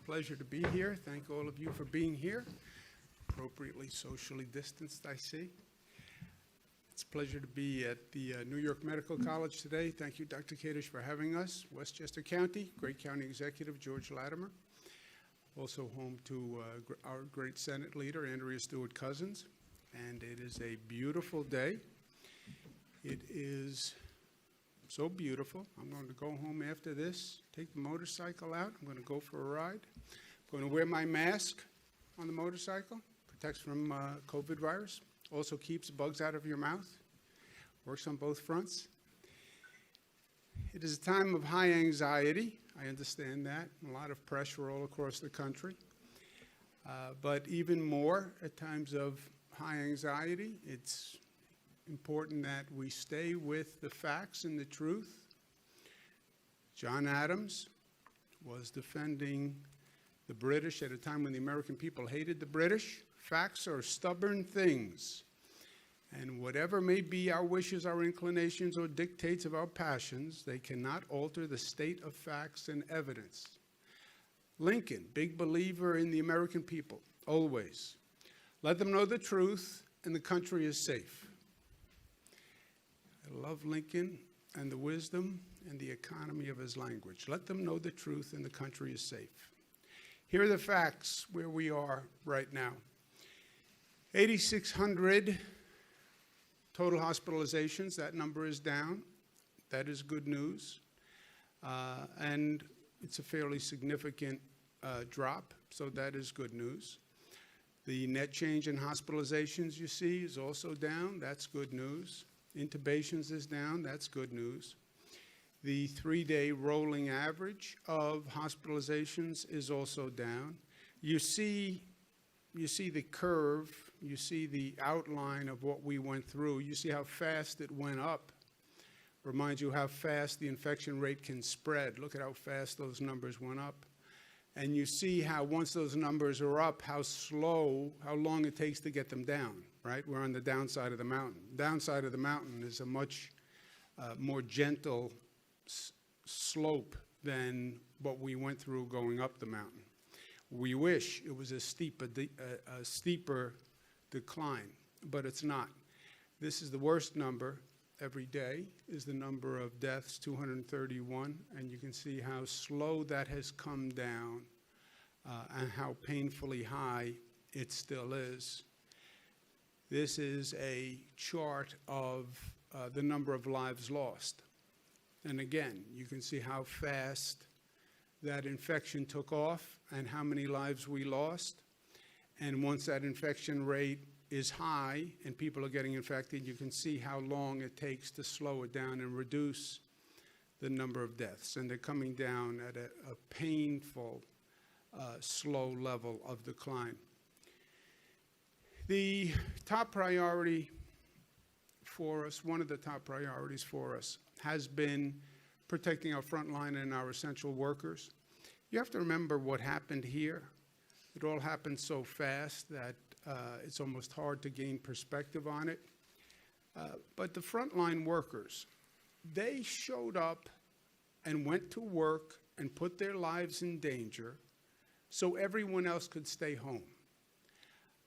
Pleasure to be here. Thank all of you for being here. Appropriately socially distanced, I see. It's a pleasure to be at the New York Medical College today. Thank you, Dr. Kadish, for having us. Westchester County, great county executive, George Latimer. Also home to our great Senate leader, Andrea Stewart-Cousins. And it is a beautiful day. It is so beautiful. I'm going to go home after this, take the motorcycle out. I'm going to go for a ride. I'm going to wear my mask on the motorcycle. Protects from COVID virus. Also keeps bugs out of your mouth. Works on both fronts. It is a time of high anxiety. I understand that. A lot of pressure all across the country. But even more at times of high anxiety, it's important that we stay with the facts and the truth. John Adams was defending the British at a time when the American people hated the British. Facts are stubborn things, and whatever may be our wishes, our inclinations, or dictates of our passions, they cannot alter the state of facts and evidence. Lincoln, big believer in the American people, always. Let them know the truth, and the country is safe. I love Lincoln and the wisdom and the economy of his language. Let them know the truth, and the country is safe. Here are the facts where we are right now. 8,600 total hospitalizations. That number is down. That is good news. And it's a fairly significant drop, so that is good news. The net change in hospitalizations you see is also down. That's good news. Intubations is down. That's good news. The 3-day rolling average of hospitalizations is also down. You see the curve. You see the outline of what we went through. You see how fast it went up. Reminds you how fast the infection rate can spread. Look at how fast those numbers went up. And you see how once those numbers are up, how long it takes to get them down, right? We're on the downside of the mountain. Downside of the mountain is a much more gentle slope than what we went through going up the mountain. We wish it was a steeper decline, but it's not. This is the worst number every day, is the number of deaths, 231, and you can see how slow that has come down and how painfully high it still is. This is a chart of the number of lives lost. And again, you can see how fast that infection took off and how many lives we lost. And once that infection rate is high and people are getting infected, you can see how long it takes to slow it down and reduce the number of deaths. And they're coming down at a painful, slow level of decline. The top priority for us, one of the top priorities for us, has been protecting our frontline and our essential workers. You have to remember what happened here. It all happened so fast that it's almost hard to gain perspective on it. But the frontline workers, they showed up and went to work and put their lives in danger so everyone else could stay home.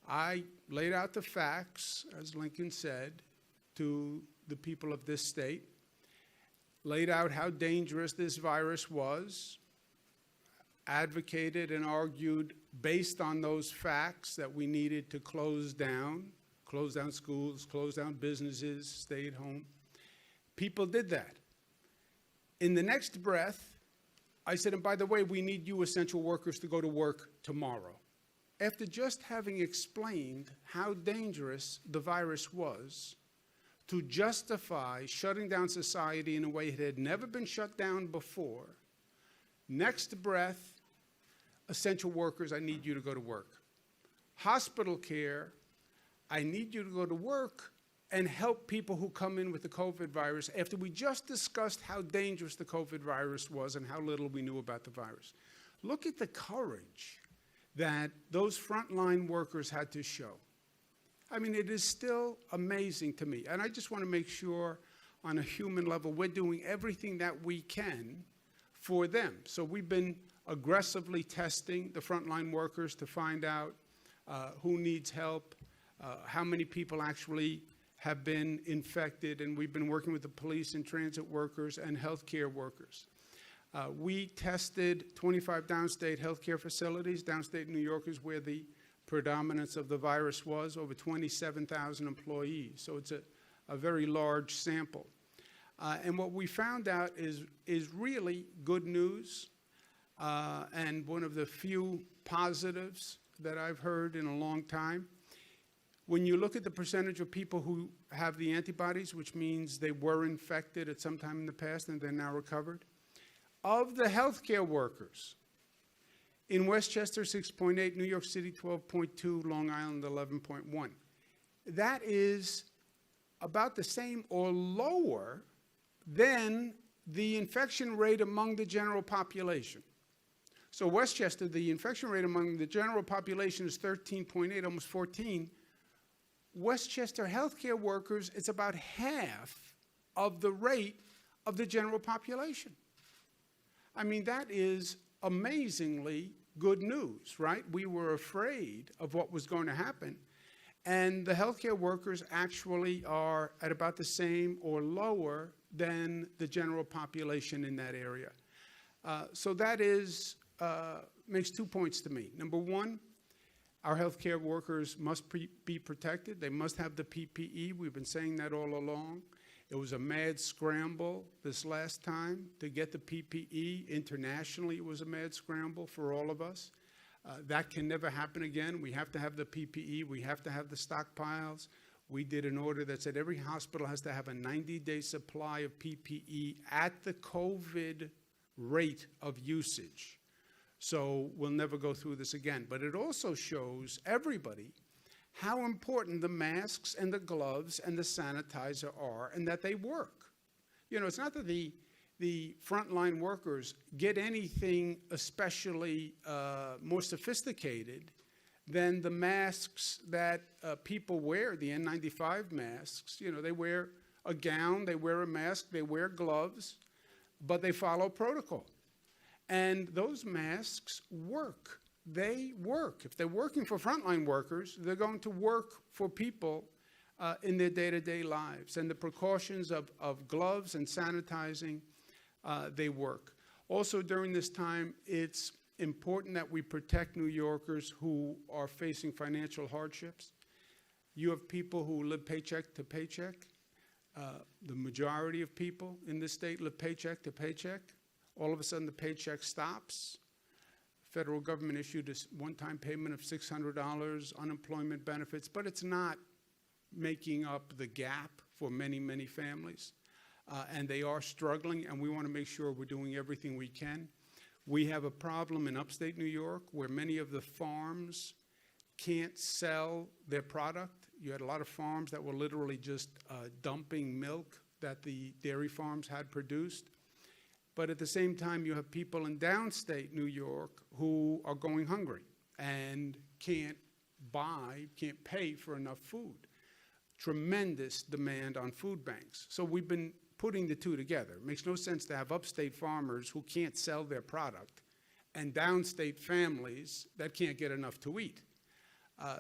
I laid out the facts, as Lincoln said, to the people of this state, laid out how dangerous this virus was, advocated and argued based on those facts that we needed to close down schools, close down businesses, stay at home. People did that. In the next breath, I said, and by the way, we need you essential workers to go to work tomorrow. After just having explained how dangerous the virus was, to justify shutting down society in a way it had never been shut down before, next breath, essential workers, I need you to go to work. Hospital care, I need you to go to work and help people who come in with the COVID virus after we just discussed how dangerous the COVID virus was and how little we knew about the virus. Look at the courage that those frontline workers had to show. I mean, it is still amazing to me. And I just want to make sure on a human level we're doing everything that we can for them. So we've been aggressively testing the frontline workers to find out who needs help, how many people actually have been infected, and we've been working with the police and transit workers and healthcare workers. We tested 25 downstate healthcare facilities. Downstate New York is where the predominance of the virus was, over 27,000 employees. So it's a very large sample. And what we found out is really good news, and one of the few positives that I've heard in a long time. When you look at the percentage of people who have the antibodies, which means they were infected at some time in the past and they're now recovered, of the healthcare workers, in Westchester, 6.8, New York City, 12.2, Long Island, 11.1. That is about the same or lower than the infection rate among the general population. So Westchester, the infection rate among the general population is 13.8, almost 14. Westchester healthcare workers, it's about half of the rate of the general population. I mean, that is amazingly good news, right? We were afraid of what was going to happen, and the healthcare workers actually are at about the same or lower than the general population in that area. So that is, makes 2 points to me. Number one, our healthcare workers must be protected. They must have the PPE. We've been saying that all along. It was a mad scramble this last time to get the PPE. Internationally, it was a mad scramble for all of us. That can never happen again. We have to have the PPE. We have to have the stockpiles. We did an order that said every hospital has to have a 90-day supply of PPE at the COVID rate of usage. So we'll never go through this again. But it also shows everybody how important the masks and the gloves and the sanitizer are, and that they work. You know, it's not that the frontline workers get anything especially more sophisticated than the masks that people wear, the N95 masks. You know, they wear a gown, they wear a mask, they wear gloves, but they follow protocol. And those masks work. They work. If they're working for frontline workers, they're going to work for people in their day-to-day lives. And the precautions of gloves and sanitizing, they work. Also, during this time, it's important that we protect New Yorkers who are facing financial hardships. You have people who live paycheck to paycheck. The majority of people in this state live paycheck to paycheck. All of a sudden, the paycheck stops. Federal government issued a one-time payment of $600, unemployment benefits, but it's not making up the gap for many, many families. And they are struggling, and we want to make sure we're doing everything we can. We have a problem in upstate New York where many of the farms can't sell their product. You had a lot of farms that were literally just dumping milk that the dairy farms had produced. But at the same time, you have people in downstate New York who are going hungry and can't pay for enough food. Tremendous demand on food banks. So we've been putting the two together. It makes no sense to have upstate farmers who can't sell their product and downstate families that can't get enough to eat.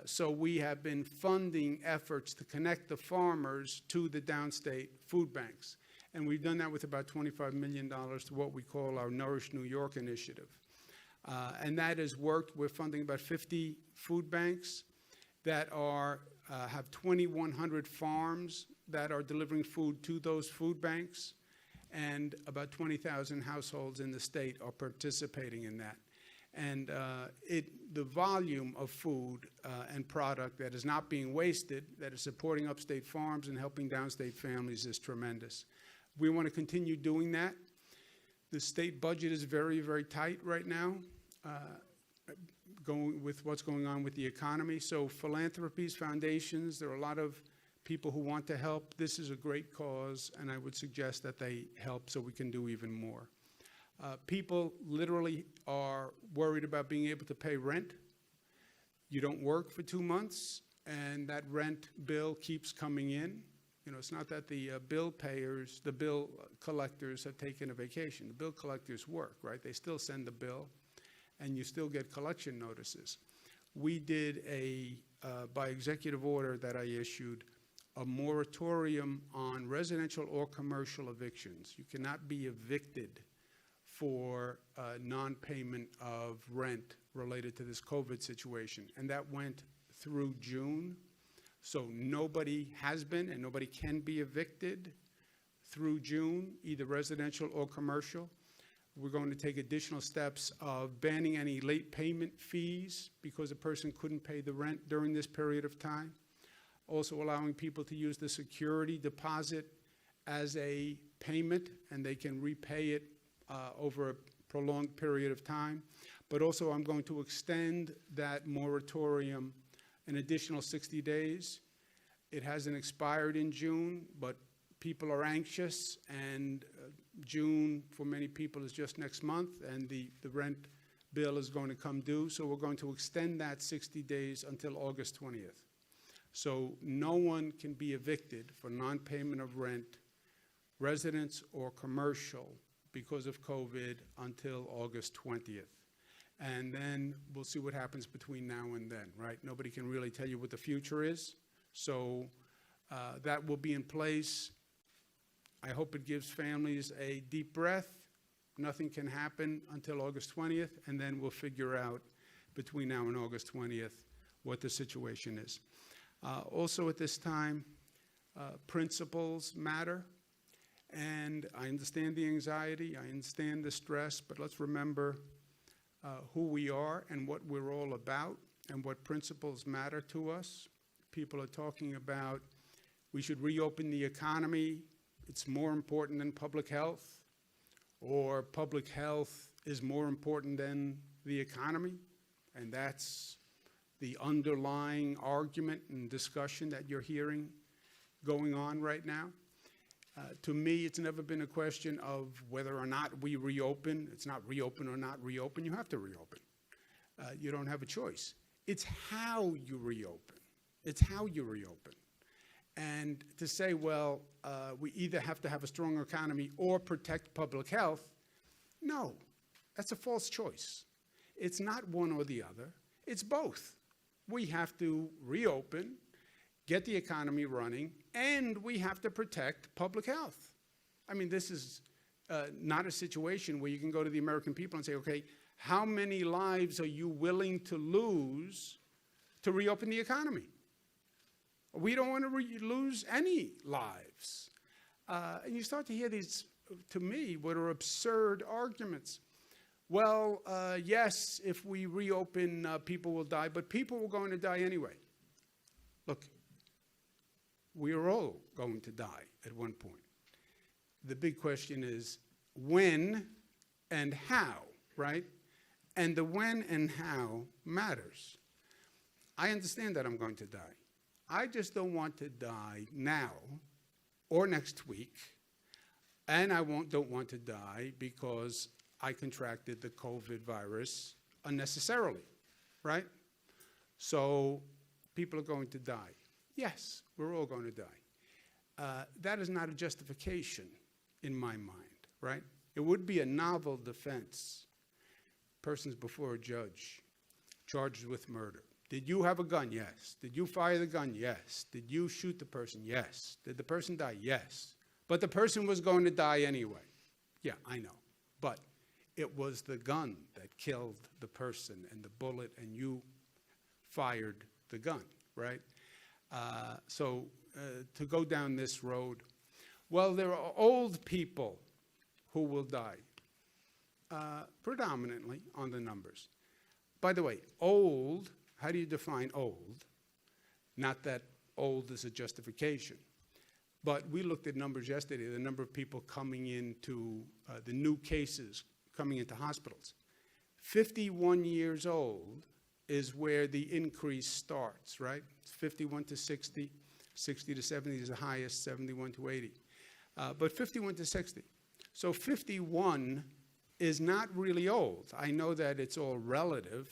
So we have been funding efforts to connect the farmers to the downstate food banks. And we've done that with about $25 million to what we call our Nourish New York initiative. And that has worked. We're funding about 50 food banks that have 2,100 farms that are delivering food to those food banks. And about 20,000 households in the state are participating in that. And the volume of food and product that is not being wasted, that is supporting upstate farms and helping downstate families, is tremendous. We want to continue doing that. The state budget is very, very tight right now, going with what's going on with the economy. So philanthropies, foundations, there are a lot of people who want to help. This is a great cause, and I would suggest that they help so we can do even more. People literally are worried about being able to pay rent. You don't work for 2 months, and that rent bill keeps coming in. You know, it's not that the bill payers, the bill collectors have taken a vacation. The bill collectors work, right? They still send the bill. and you still get collection notices. We did by executive order that I issued, a moratorium on residential or commercial evictions. You cannot be evicted for non-payment of rent related to this COVID situation. And that went through June. So nobody has been and nobody can be evicted through June, either residential or commercial. We're going to take additional steps of banning any late payment fees because a person couldn't pay the rent during this period of time. Also allowing people to use the security deposit as a payment, and they can repay it over a prolonged period of time. But also I'm going to extend that moratorium an additional 60 days. It hasn't expired in June, but people are anxious, and June for many people is just next month, and the rent bill is going to come due. So we're going to extend that 60 days until August 20th. So no one can be evicted for non-payment of rent, residence or commercial, because of COVID until August 20th. And then we'll see what happens between now and then, right? Nobody can really tell you what the future is. So that will be in place. I hope it gives families a deep breath. Nothing can happen until August 20th, and then we'll figure out between now and August 20th what the situation is. Also at this time, principles matter. And I understand the anxiety, I understand the stress, but let's remember who we are and what we're all about and what principles matter to us. People are talking about we should reopen the economy. It's more important than public health, or public health is more important than the economy. And that's the underlying argument and discussion that you're hearing going on right now. To me, it's never been a question of whether or not we reopen. It's not reopen or not reopen. You have to reopen. You don't have a choice. It's how you reopen. It's how you reopen. And to say, well, we either have to have a strong economy or protect public health, no, that's a false choice. It's not one or the other. It's both. We have to reopen, get the economy running, and we have to protect public health. I mean, this is not a situation where you can go to the American people and say, okay, how many lives are you willing to lose to reopen the economy? We don't want to lose any lives. And you start to hear these, to me, what are absurd arguments. Well, yes, if we reopen, people will die, but people were going to die anyway. Look, we are all going to die at one point. The big question is when and how, right? And the when and how matters. I understand that I'm going to die. I just don't want to die now or next week, and I don't want to die because I contracted the COVID virus unnecessarily, right? So people are going to die. Yes, we're all going to die. That is not a justification in my mind, right? It would be a novel defense. Person's before a judge, charged with murder. Did you have a gun? Yes. Did you fire the gun? Yes. Did you shoot the person? Yes. Did the person die? Yes. But the person was going to die anyway. Yeah, I know. But it was the gun that killed the person and the bullet, and you fired the gun, right? So to go down this road, well, there are old people who will die, predominantly on the numbers. By the way, old, how do you define old? Not that old is a justification. But we looked at numbers yesterday, the number of people coming into the new cases coming into hospitals. 51 years old is where the increase starts, right? It's 51 to 60, 60 to 70 is the highest, 71 to 80. But 51 to 60. So 51 is not really old. I know that it's all relative,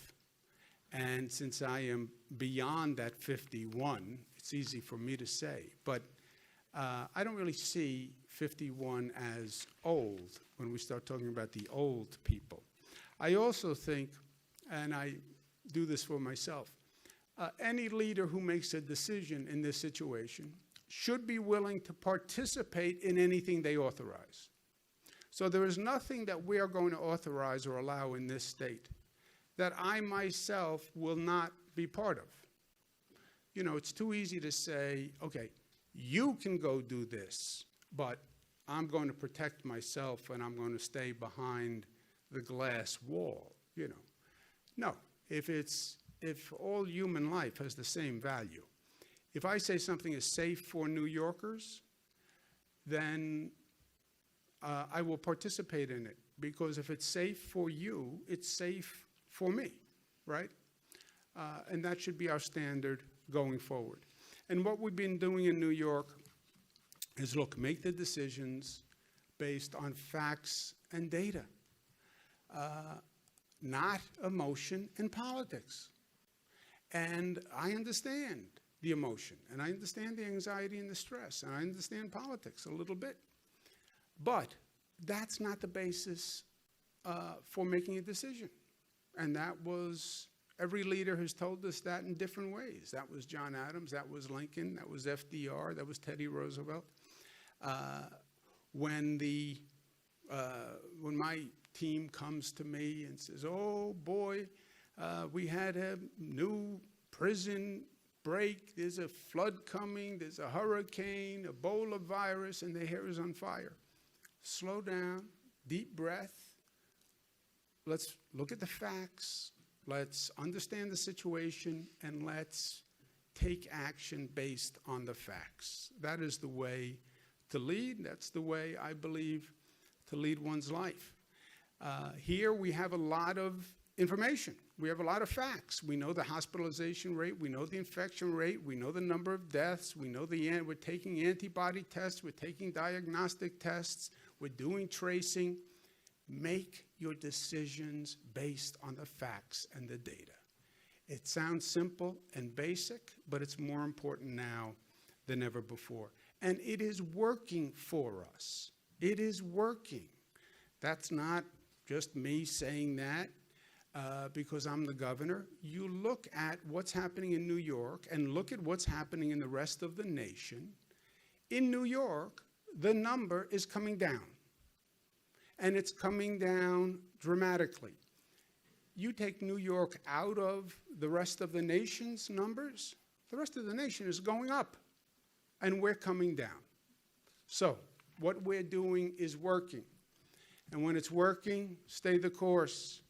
and since I am beyond that 51, it's easy for me to say. But I don't really see 51 as old when we start talking about the old people. I also think and I do this for myself, any leader who makes a decision in this situation should be willing to participate in anything they authorize. So there is nothing that we are going to authorize or allow in this state that I myself will not be part of. You know, it's too easy to say, okay, you can go do this, but I'm going to protect myself and I'm going to stay behind the glass wall, you know. No, if all human life has the same value, if I say something is safe for New Yorkers, then I will participate in it, because if it's safe for you, it's safe for me, right? And that should be our standard going forward. And what we've been doing in New York is, look, make the decisions based on facts and data, not emotion and politics. And I understand the emotion, and I understand the anxiety and the stress, and I understand politics a little bit. But that's not the basis for making a decision. And that was, every leader has told us that in different ways. That was John Adams, that was Lincoln, that was FDR, that was Teddy Roosevelt. When my team comes to me and says, oh boy, we had a new prison break, there's a flood coming, there's a hurricane, Ebola virus, and the hair is on fire. Slow down, deep breath. Let's look at the facts. Let's understand the situation, and let's take action based on the facts. That is the way to lead. That's the way, I believe, to lead one's life. Here we have a lot of information. We have a lot of facts. We know the hospitalization rate. We know the infection rate. We know the number of deaths. We know we're taking antibody tests. We're taking diagnostic tests. We're doing tracing. Make your decisions based on the facts and the data. It sounds simple and basic, but it's more important now than ever before. And it is working for us. It is working. That's not just me saying that because I'm the governor. You look at what's happening in New York and look at what's happening in the rest of the nation. In New York, the number is coming down. And it's coming down dramatically. You take New York out of the rest of the nation's numbers, the rest of the nation is going up, and we're coming down. So what we're doing is working. And when it's working, stay the course.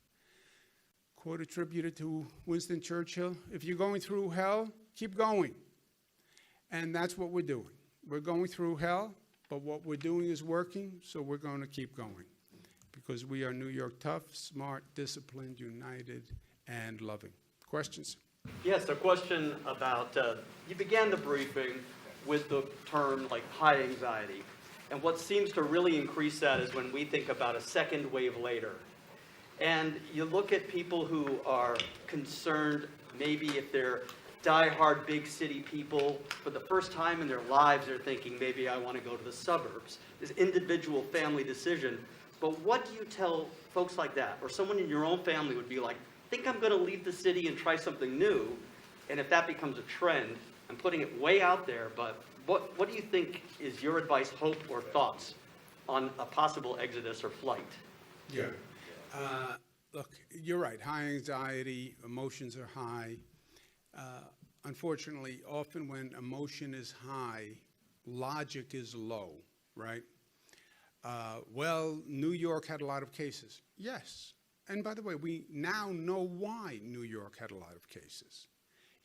Quote attributed to Winston Churchill, if you're going through hell, keep going. And that's what we're doing. We're going through hell, but what we're doing is working, so we're going to keep going. Because we are New York tough, smart, disciplined, united, and loving. Questions? Yes, a question about, you began the briefing with the term like high anxiety. And what seems to really increase that is when we think about a second wave later. And you look at people who are concerned, maybe if they're die-hard big city people, for the first time in their lives they're thinking, maybe I want to go to the suburbs. This individual family decision. But what do you tell folks like that? Or someone in your own family would be like, I think I'm going to leave the city and try something new. And if that becomes a trend, I'm putting it way out there, but what do you think is your advice, hope, or thoughts on a possible exodus or flight? Yeah. Look, you're right. High anxiety, emotions are high. Unfortunately, often when emotion is high, logic is low, right? Well, New York had a lot of cases. Yes. And by the way, we now know why New York had a lot of cases.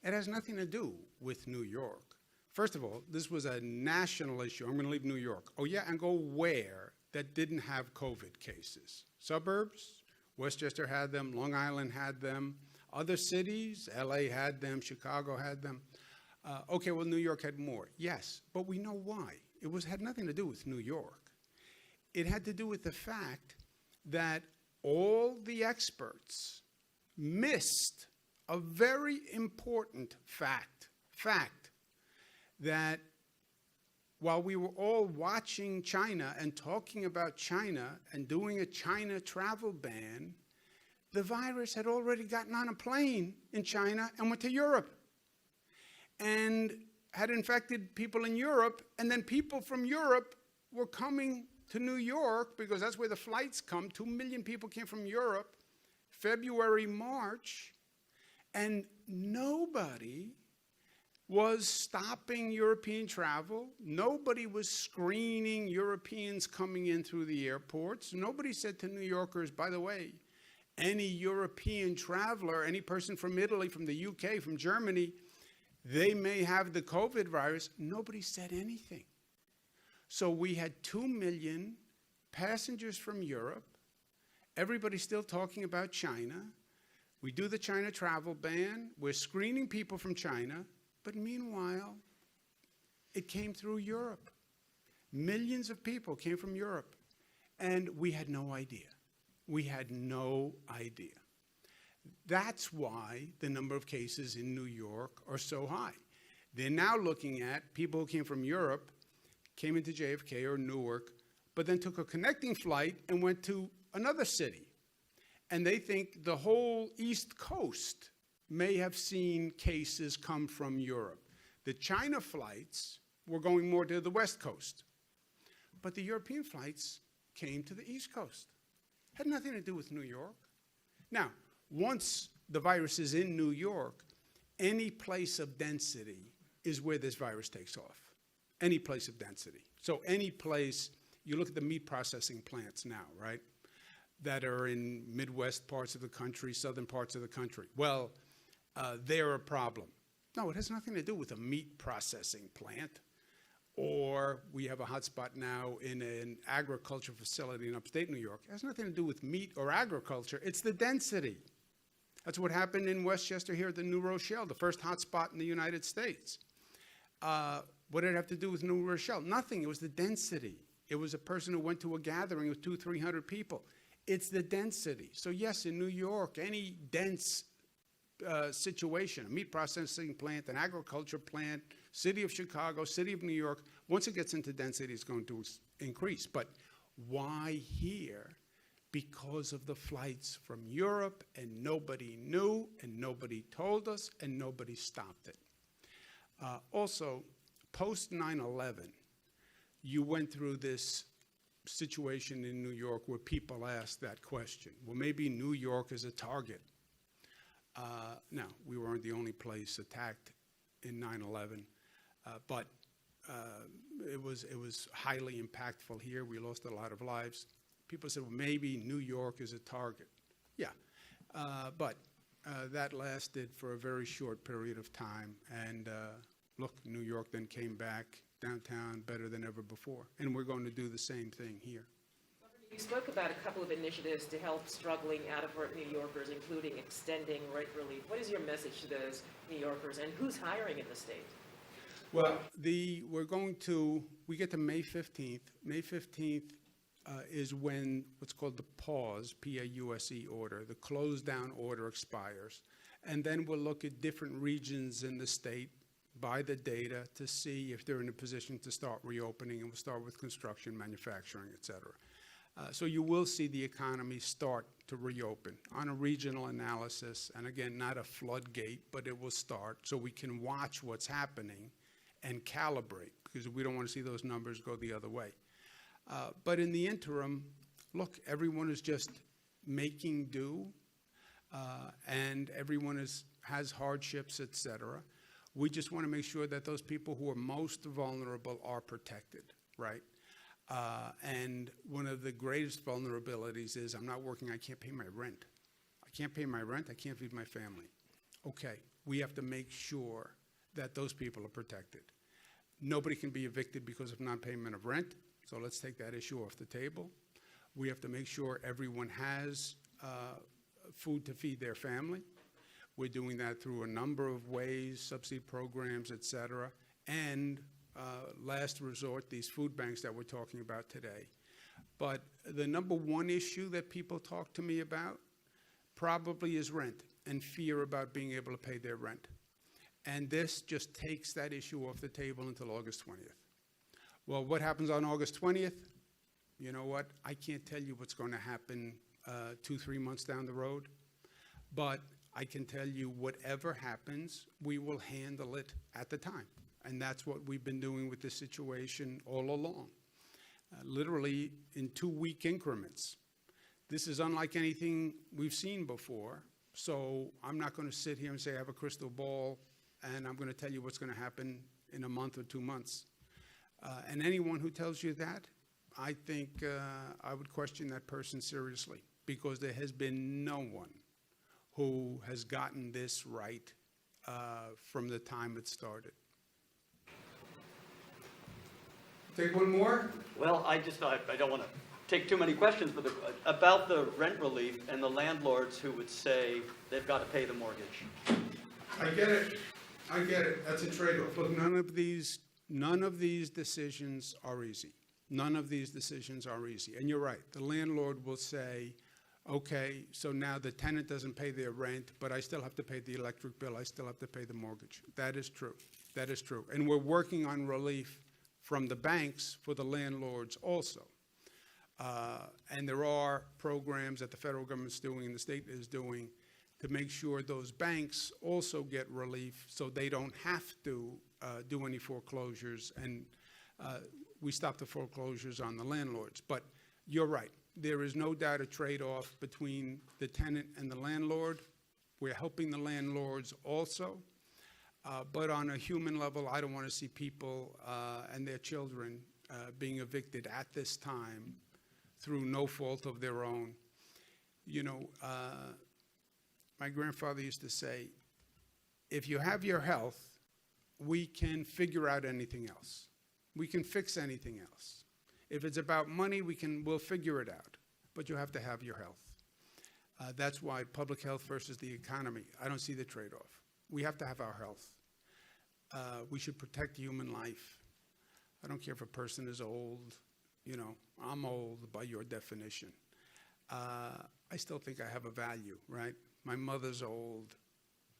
It has nothing to do with New York. First of all, this was a national issue. I'm going to leave New York. Oh, yeah, and go where that didn't have COVID cases? Suburbs? Westchester had them. Long Island had them. Other cities? LA had them. Chicago had them. Okay, well, New York had more. Yes, but we know why. It had nothing to do with New York. It had to do with the fact that all the experts missed a very important fact that while we were all watching China and talking about China and doing a China travel ban, the virus had already gotten on a plane in China and went to Europe and had infected people in Europe, and then people from Europe were coming to New York because that's where the flights come. 2 million people came from Europe, February, March, and nobody was stopping European travel. Nobody was screening Europeans coming in through the airports. Nobody said to New Yorkers, by the way, any European traveler, any person from Italy, from the UK, from Germany, they may have the COVID virus. Nobody said anything. So we had 2 million passengers from Europe. Everybody's still talking about China. We do the China travel ban. We're screening people from China. But meanwhile, it came through Europe. Millions of people came from Europe. And we had no idea. We had no idea. That's why the number of cases in New York are so high. They're now looking at people who came from Europe, came into JFK or Newark, but then took a connecting flight and went to another city. And they think the whole East Coast may have seen cases come from Europe. The China flights were going more to the West Coast. But the European flights came to the East Coast. Had nothing to do with New York. Now, once the virus is in New York, any place of density is where this virus takes off. Any place of density. So any place, you look at the meat processing plants now, right, that are in Midwest parts of the country, southern parts of the country. Well, they're a problem. No, it has nothing to do with a meat processing plant. Or we have a hotspot now in an agriculture facility in upstate New York. It has nothing to do with meat or agriculture. It's the density. That's what happened in Westchester here at the New Rochelle, the first hotspot in the United States. What did it have to do with New Rochelle? Nothing. It was the density. It was a person who went to a gathering with 200-300 people. It's the density. So yes, in New York, any dense situation, a meat processing plant, an agriculture plant, city of Chicago, city of New York, once it gets into density, it's going to increase. But why here? Because of the flights from Europe, and nobody knew, and nobody told us, and nobody stopped it. Also, post 9/11, you went through this situation in New York where people asked that question. Well, maybe New York is a target. Now, we weren't the only place attacked in 9/11, but it was highly impactful here. We lost a lot of lives. People said, well, maybe New York is a target. Yeah, but that lasted for a very short period of time. And look, New York then came back downtown better than ever before. And we're going to do the same thing here. You spoke about a couple of initiatives to help struggling out-of-work New Yorkers, including extending rent relief. What is your message to those New Yorkers, and who's hiring in the state? Well, we get to May 15th. May 15th is when what's called the pause, P-A-U-S-E order, the close down order expires. And then we'll look at different regions in the state by the data to see if they're in a position to start reopening, and we'll start with construction, manufacturing, et cetera. So you will see the economy start to reopen on a regional analysis, and again, not a floodgate, but it will start so we can watch what's happening and calibrate, because we don't want to see those numbers go the other way. But in the interim, look, everyone is just making do, and everyone has hardships, et cetera. We just want to make sure that those people who are most vulnerable are protected, right? And one of the greatest vulnerabilities is I'm not working, I can't pay my rent. I can't pay my rent, I can't feed my family. Okay, we have to make sure that those people are protected. Nobody can be evicted because of non-payment of rent, so let's take that issue off the table. We have to make sure everyone has food to feed their family. We're doing that through a number of ways, subsidy programs, et cetera, and last resort, these food banks that we're talking about today. But the number one issue that people talk to me about probably is rent and fear about being able to pay their rent. And this just takes that issue off the table until August 20th. Well, what happens on August 20th? You know what? I can't tell you what's going to happen 2-3 months down the road. But I can tell you, whatever happens, we will handle it at the time. And that's what we've been doing with this situation all along. Literally in 2-week increments. This is unlike anything we've seen before. So I'm not going to sit here and say I have a crystal ball and I'm going to tell you what's going to happen in a month or 2 months. And anyone who tells you that, I think I would question that person seriously, because there has been no one who has gotten this right from the time it started. Take one more? Well, I don't want to take too many questions, but about the rent relief and the landlords who would say they've got to pay the mortgage. I get it. That's a trade-off. Look, none of these decisions are easy. None of these decisions are easy. And you're right. The landlord will say, okay, so now the tenant doesn't pay their rent, but I still have to pay the electric bill. I still have to pay the mortgage. That is true. That is true. And we're working on relief from the banks for the landlords also. And there are programs that the federal government's doing and the state is doing to make sure those banks also get relief so they don't have to do any foreclosures, and we stop the foreclosures on the landlords. But you're right. There is no doubt a trade-off between the tenant and the landlord. We're helping the landlords also. But on a human level, I don't want to see people and their children being evicted at this time through no fault of their own. You know, my grandfather used to say, if you have your health, we can figure out anything else. We can fix anything else. If it's about money, we'll figure it out. But you have to have your health. That's why public health versus the economy, I don't see the trade-off. We have to have our health. We should protect human life. I don't care if a person is old. You know, I'm old by your definition. I still think I have a value, right? My mother's old.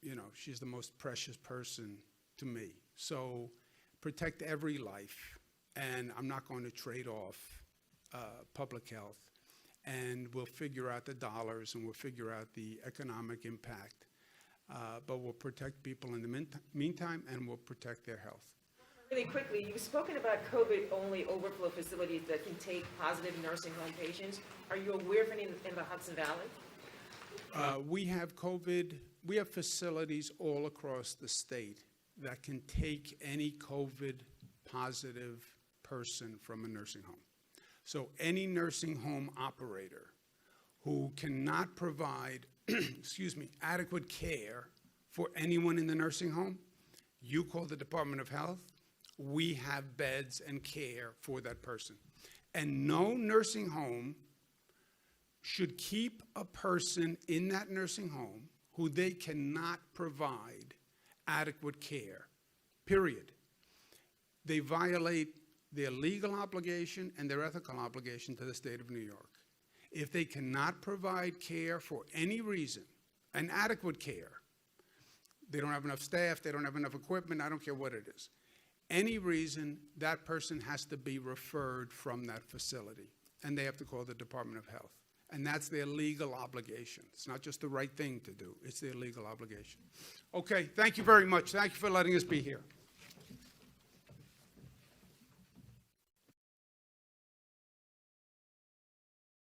You know, she's the most precious person to me. So protect every life. And I'm not going to trade off public health. And we'll figure out the dollars and we'll figure out the economic impact. But we'll protect people in the meantime, and we'll protect their health. Really quickly, you've spoken about COVID-only overflow facilities that can take positive nursing home patients. Are you aware of any in the Hudson Valley? We have facilities all across the state that can take any COVID positive person from a nursing home. So any nursing home operator who cannot provide adequate care for anyone in the nursing home, you call the Department of Health, we have beds and care for that person. And no nursing home should keep a person in that nursing home who they cannot provide adequate care, period. They violate their legal obligation and their ethical obligation to the state of New York. If they cannot provide care for any reason, and adequate care, they don't have enough staff, they don't have enough equipment, I don't care what it is. Any reason, that person has to be referred from that facility, and they have to call the Department of Health. And that's their legal obligation. It's not just the right thing to do, it's their legal obligation. Okay, thank you very much. Thank you for letting us be here.